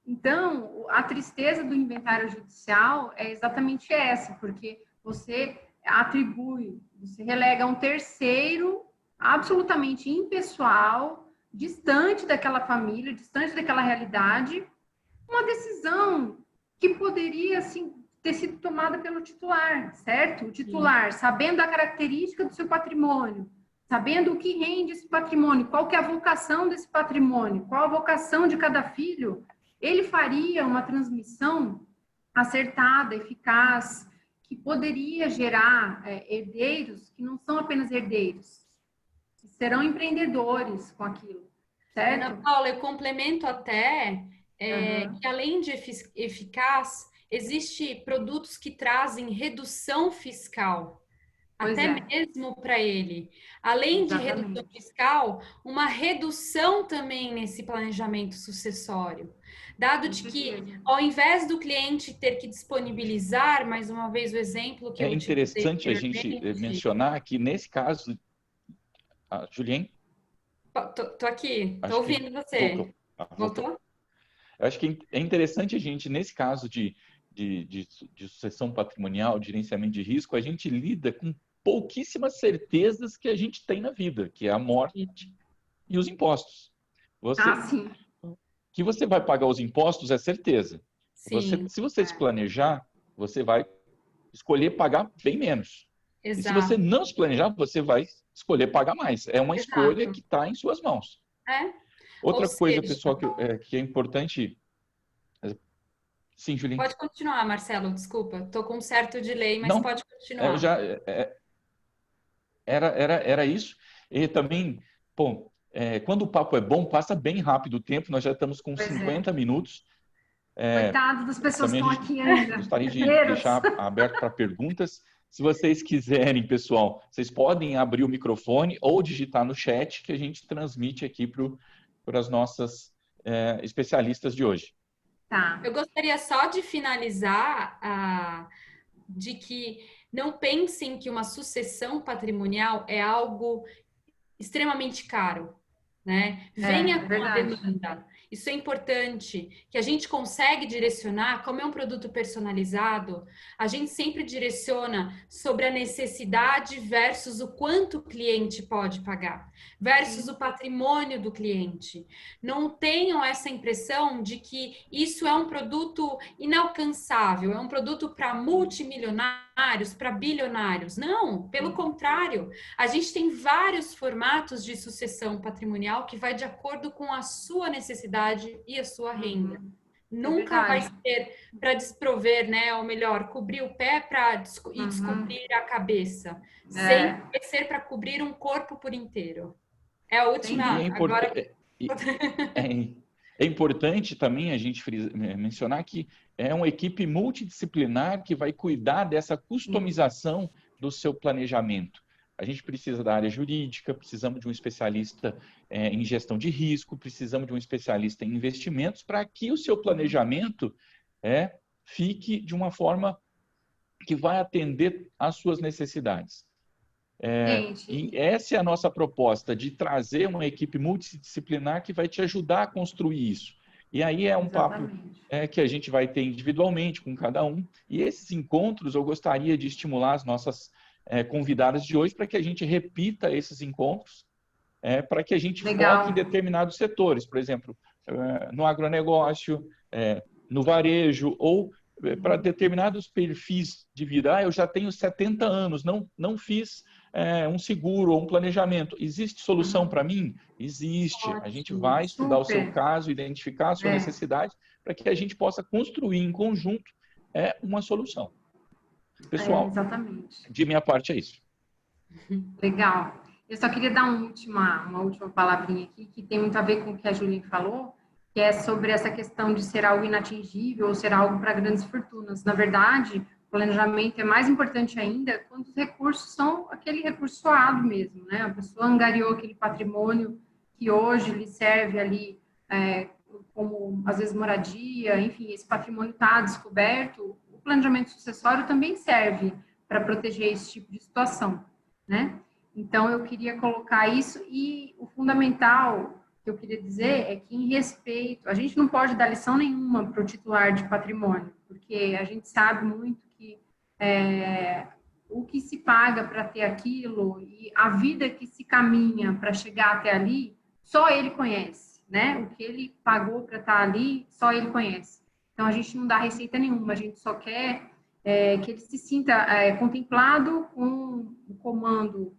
Então, a tristeza do inventário judicial é exatamente essa, porque você atribui, você relega a um terceiro absolutamente impessoal, distante daquela família, distante daquela realidade, uma decisão que poderia, assim, ter sido tomada pelo titular, certo? O titular, sabendo a característica do seu patrimônio, sabendo o que rende esse patrimônio, qual que é a vocação desse patrimônio, qual a vocação de cada filho, ele faria uma transmissão acertada, eficaz, que poderia gerar herdeiros que não são apenas herdeiros, que serão empreendedores com aquilo, certo? Ana Paula, eu complemento até que além de eficaz, existem produtos que trazem redução fiscal, até mesmo para ele. Além de redução fiscal, uma redução também nesse planejamento sucessório. Dado de que, ao invés do cliente ter que disponibilizar, mais uma vez o exemplo que eu interessante a gente mencionar que nesse caso, Julien? Tô aqui, tô ouvindo você. Voltou? Eu acho que é interessante a gente, nesse caso de sucessão patrimonial, de gerenciamento de risco, a gente lida com pouquíssimas certezas que a gente tem na vida, que é a morte e os impostos. Sim. Que você vai pagar os impostos é certeza. Sim. Se você se planejar, você vai escolher pagar bem menos. Exato. E se você não se planejar, você vai escolher pagar mais. É uma escolha que está em suas mãos. Outra coisa, pessoal, que é importante... Sim, Julinho. Pode continuar, Marcelo, desculpa. Estou com um certo delay, mas pode continuar. Era isso. E também, quando o papo é bom, passa bem rápido o tempo. Nós já estamos com 50 minutos. Coitado das pessoas que estão aqui ainda. Gostaria de deixar aberto para perguntas. Se vocês quiserem, pessoal, vocês podem abrir o microfone ou digitar no chat que a gente transmite aqui para as nossas especialistas de hoje. Tá. Eu gostaria só de finalizar de que não pensem que uma sucessão patrimonial é algo extremamente caro, né? Venha com a demanda. Isso é importante, que a gente consegue direcionar, como é um produto personalizado, a gente sempre direciona sobre a necessidade versus o quanto o cliente pode pagar, versus o patrimônio do cliente. Não tenham essa impressão de que isso é um produto inalcançável, é um produto para multimilionários, para bilionários. Não, pelo contrário, a gente tem vários formatos de sucessão patrimonial que vai de acordo com a sua necessidade e a sua renda. Nunca vai ser para desprover, né? Ou melhor, cobrir o pé para descobrir a cabeça. Sempre vai ser para cobrir um corpo por inteiro. É a última. É importante também a gente mencionar que é uma equipe multidisciplinar que vai cuidar dessa customização do seu planejamento. A gente precisa da área jurídica, precisamos de um especialista em gestão de risco, precisamos de um especialista em investimentos para que o seu planejamento fique de uma forma que vai atender às suas necessidades. E essa é a nossa proposta, de trazer uma equipe multidisciplinar que vai te ajudar a construir isso. E aí é um papo que a gente vai ter individualmente com cada um. E esses encontros eu gostaria de estimular as nossas convidadas de hoje para que a gente repita esses encontros, para que a gente foque em determinados setores, por exemplo, no agronegócio, no varejo ou para determinados perfis de vida. Eu já tenho 70 anos, não fiz um seguro ou um planejamento. Existe solução para mim? Existe. A gente Ótimo, vai estudar o seu super. caso, identificar a sua necessidade, para que a gente possa construir em conjunto uma solução. Pessoal, Exatamente. de minha parte é isso. Legal. Eu só queria dar uma última palavrinha aqui, que tem muito a ver com o que a Juliane falou, que é sobre essa questão de ser algo inatingível ou ser algo para grandes fortunas. Na verdade, o planejamento é mais importante ainda quando os recursos são aquele recurso suado mesmo, né? A pessoa angariou aquele patrimônio que hoje lhe serve ali como, às vezes, moradia, enfim, esse patrimônio está descoberto. O planejamento sucessório também serve para proteger esse tipo de situação, né? Então, eu queria colocar isso, e o fundamental que eu queria dizer é que, em respeito, a gente não pode dar lição nenhuma para o titular de patrimônio, porque a gente sabe muito que o que se paga para ter aquilo e a vida que se caminha para chegar até ali, só ele conhece, né? O que ele pagou para estar ali, só ele conhece. Então, a gente não dá receita nenhuma, a gente só quer que ele se sinta contemplado com o comando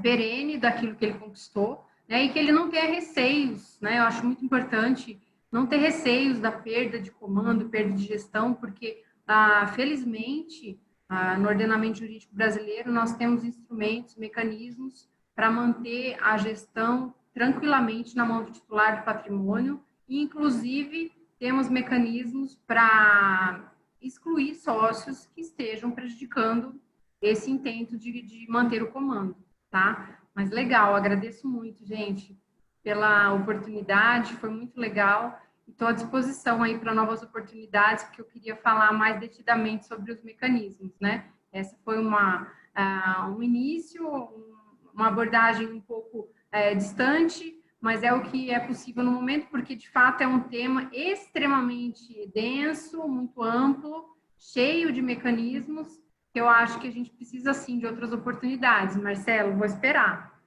perene daquilo que ele conquistou, né, e que ele não tenha receios, né? Eu acho muito importante não ter receios da perda de comando, perda de gestão, porque, felizmente, no ordenamento jurídico brasileiro, nós temos instrumentos, mecanismos para manter a gestão tranquilamente na mão do titular do patrimônio, e, inclusive, temos mecanismos para excluir sócios que estejam prejudicando esse intento de manter o comando. Tá? Mas legal, agradeço muito, gente, pela oportunidade, foi muito legal, e estou à disposição aí para novas oportunidades, porque eu queria falar mais detidamente sobre os mecanismos, né? Essa foi um início, uma abordagem um pouco distante, mas é o que é possível no momento, porque de fato é um tema extremamente denso, muito amplo, cheio de mecanismos. Eu acho que a gente precisa, sim, de outras oportunidades. Marcelo, vou esperar.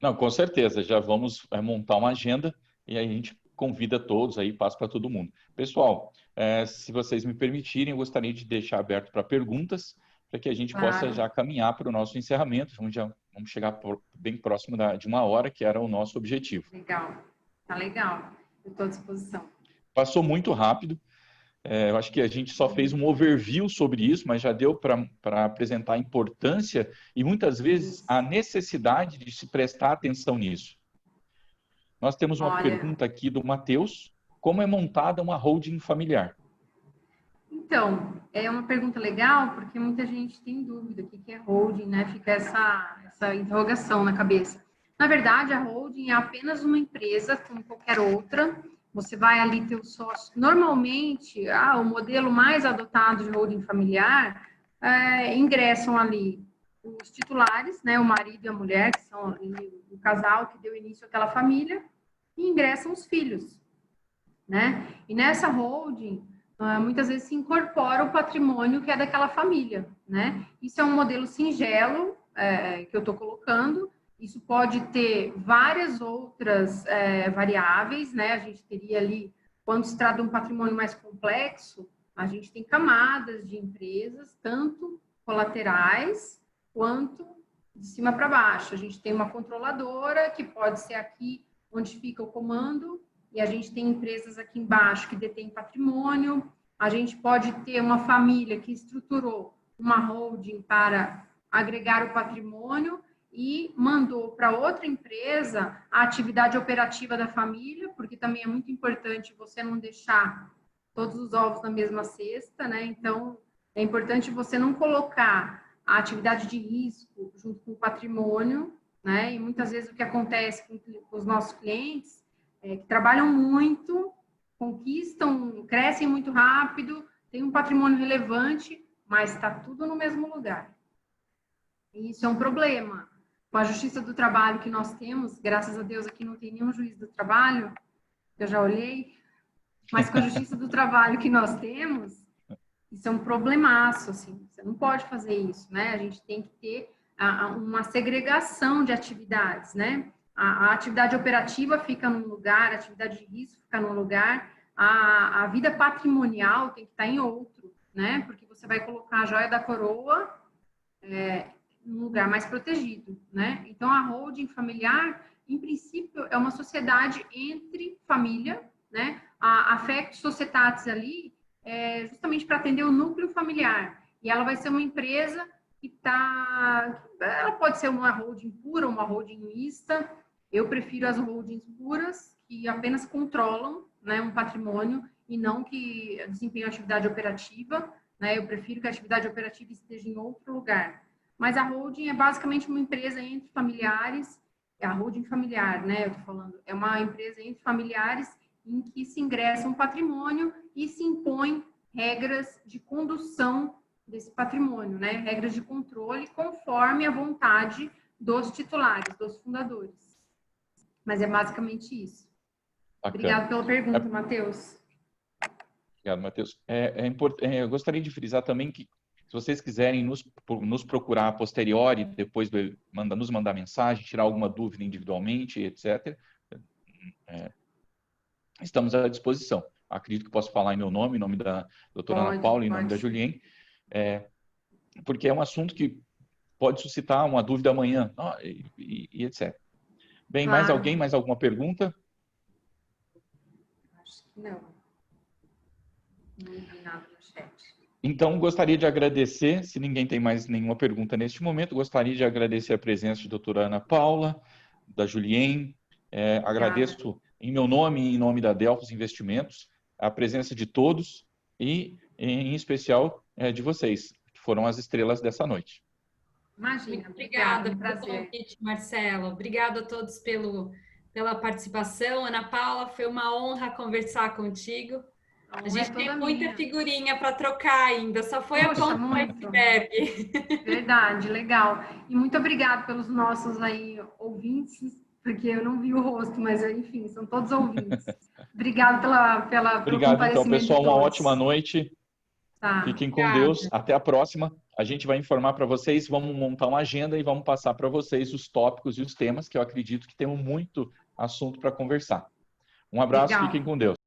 Não, com certeza. Já vamos montar uma agenda e aí a gente convida todos aí, passa para todo mundo. Pessoal, se vocês me permitirem, eu gostaria de deixar aberto para perguntas, para que a gente possa já caminhar para o nosso encerramento. Vamos chegar bem próximo de 1 hora, que era o nosso objetivo. Legal. Tá legal. Eu estou à disposição. Passou muito rápido. Eu acho que a gente só fez um overview sobre isso, mas já deu para apresentar a importância e muitas vezes a necessidade de se prestar atenção nisso. Nós temos uma pergunta aqui do Matheus: como é montada uma holding familiar? Então, é uma pergunta legal, porque muita gente tem dúvida o que é holding, né? Fica essa interrogação na cabeça. Na verdade, a holding é apenas uma empresa, como qualquer outra. Você vai ali ter o sócio. Normalmente, o modelo mais adotado de holding familiar, ingressam ali os titulares, né? O marido e a mulher, que são o casal que deu início àquela família, e ingressam os filhos, né? E nessa holding, muitas vezes se incorpora o patrimônio que é daquela família, né? Isso é um modelo singelo que eu estou colocando. Isso pode ter várias outras variáveis, né? A gente teria ali, quando se trata de um patrimônio mais complexo, a gente tem camadas de empresas, tanto colaterais quanto de cima para baixo. A gente tem uma controladora, que pode ser aqui onde fica o comando, e a gente tem empresas aqui embaixo que detêm patrimônio. A gente pode ter uma família que estruturou uma holding para agregar o patrimônio e mandou para outra empresa a atividade operativa da família, porque também é muito importante você não deixar todos os ovos na mesma cesta, né? Então, é importante você não colocar a atividade de risco junto com o patrimônio, né? E muitas vezes o que acontece com os nossos clientes que trabalham muito, conquistam, crescem muito rápido, têm um patrimônio relevante, mas está tudo no mesmo lugar. E isso é um problema. Com a Justiça do Trabalho que nós temos, graças a Deus aqui não tem nenhum juiz do trabalho, eu já olhei, mas com a Justiça do Trabalho que nós temos, isso é um problemaço, assim, você não pode fazer isso, né? A gente tem que ter uma segregação de atividades, né? A atividade operativa fica num lugar, a atividade de risco fica num lugar, a vida patrimonial tem que estar em outro, né? Porque você vai colocar a joia da coroa num lugar mais protegido, né? Então, a holding familiar, em princípio, é uma sociedade entre família, né? A Affect Societatis ali é justamente para atender o núcleo familiar. E ela vai ser uma empresa que ela pode ser uma holding pura, uma holding mista. Eu prefiro as holdings puras, que apenas controlam, né, um patrimônio e não que desempenham atividade operativa, né? Eu prefiro que a atividade operativa esteja em outro lugar. Mas a holding é basicamente uma empresa entre familiares, é a holding familiar, né? Eu tô falando, é uma empresa entre familiares em que se ingressa um patrimônio e se impõe regras de condução desse patrimônio, né? Regras de controle conforme a vontade dos titulares, dos fundadores. Mas é basicamente isso. Bacana. Obrigado pela pergunta, Matheus. Obrigado, Matheus. Eu gostaria de frisar também que, se vocês quiserem nos procurar a posteriori, depois nos mandar mensagem, tirar alguma dúvida individualmente, etc., estamos à disposição. Acredito que posso falar em meu nome, em nome da doutora Ana Paula, em nome da Julien, porque é um assunto que pode suscitar uma dúvida amanhã, e etc. Bem, Claro. Mais alguém? Mais alguma pergunta? Acho que não. Não vi nada no chat. Então, gostaria de agradecer, se ninguém tem mais nenhuma pergunta neste momento, gostaria de agradecer a presença de doutora Ana Paula, da Julien, agradeço em meu nome e em nome da Delphos Investimentos, a presença de todos e, em especial, de vocês, que foram as estrelas dessa noite. Imagina. Muito obrigada pelo convite, Marcelo. Obrigada a todos pela participação. Ana Paula, foi uma honra conversar contigo. A gente tem muita figurinha para trocar ainda, só foi a ponta do iceberg. Verdade, legal. E muito obrigada pelos nossos aí ouvintes, porque eu não vi o rosto, mas enfim, são todos ouvintes. Obrigado Obrigado, então, pessoal. Uma ótima noite. Tá. Fiquem com Deus. Até a próxima. A gente vai informar para vocês, vamos montar uma agenda e vamos passar para vocês os tópicos e os temas, que eu acredito que temos muito assunto para conversar. Um abraço, Fiquem com Deus.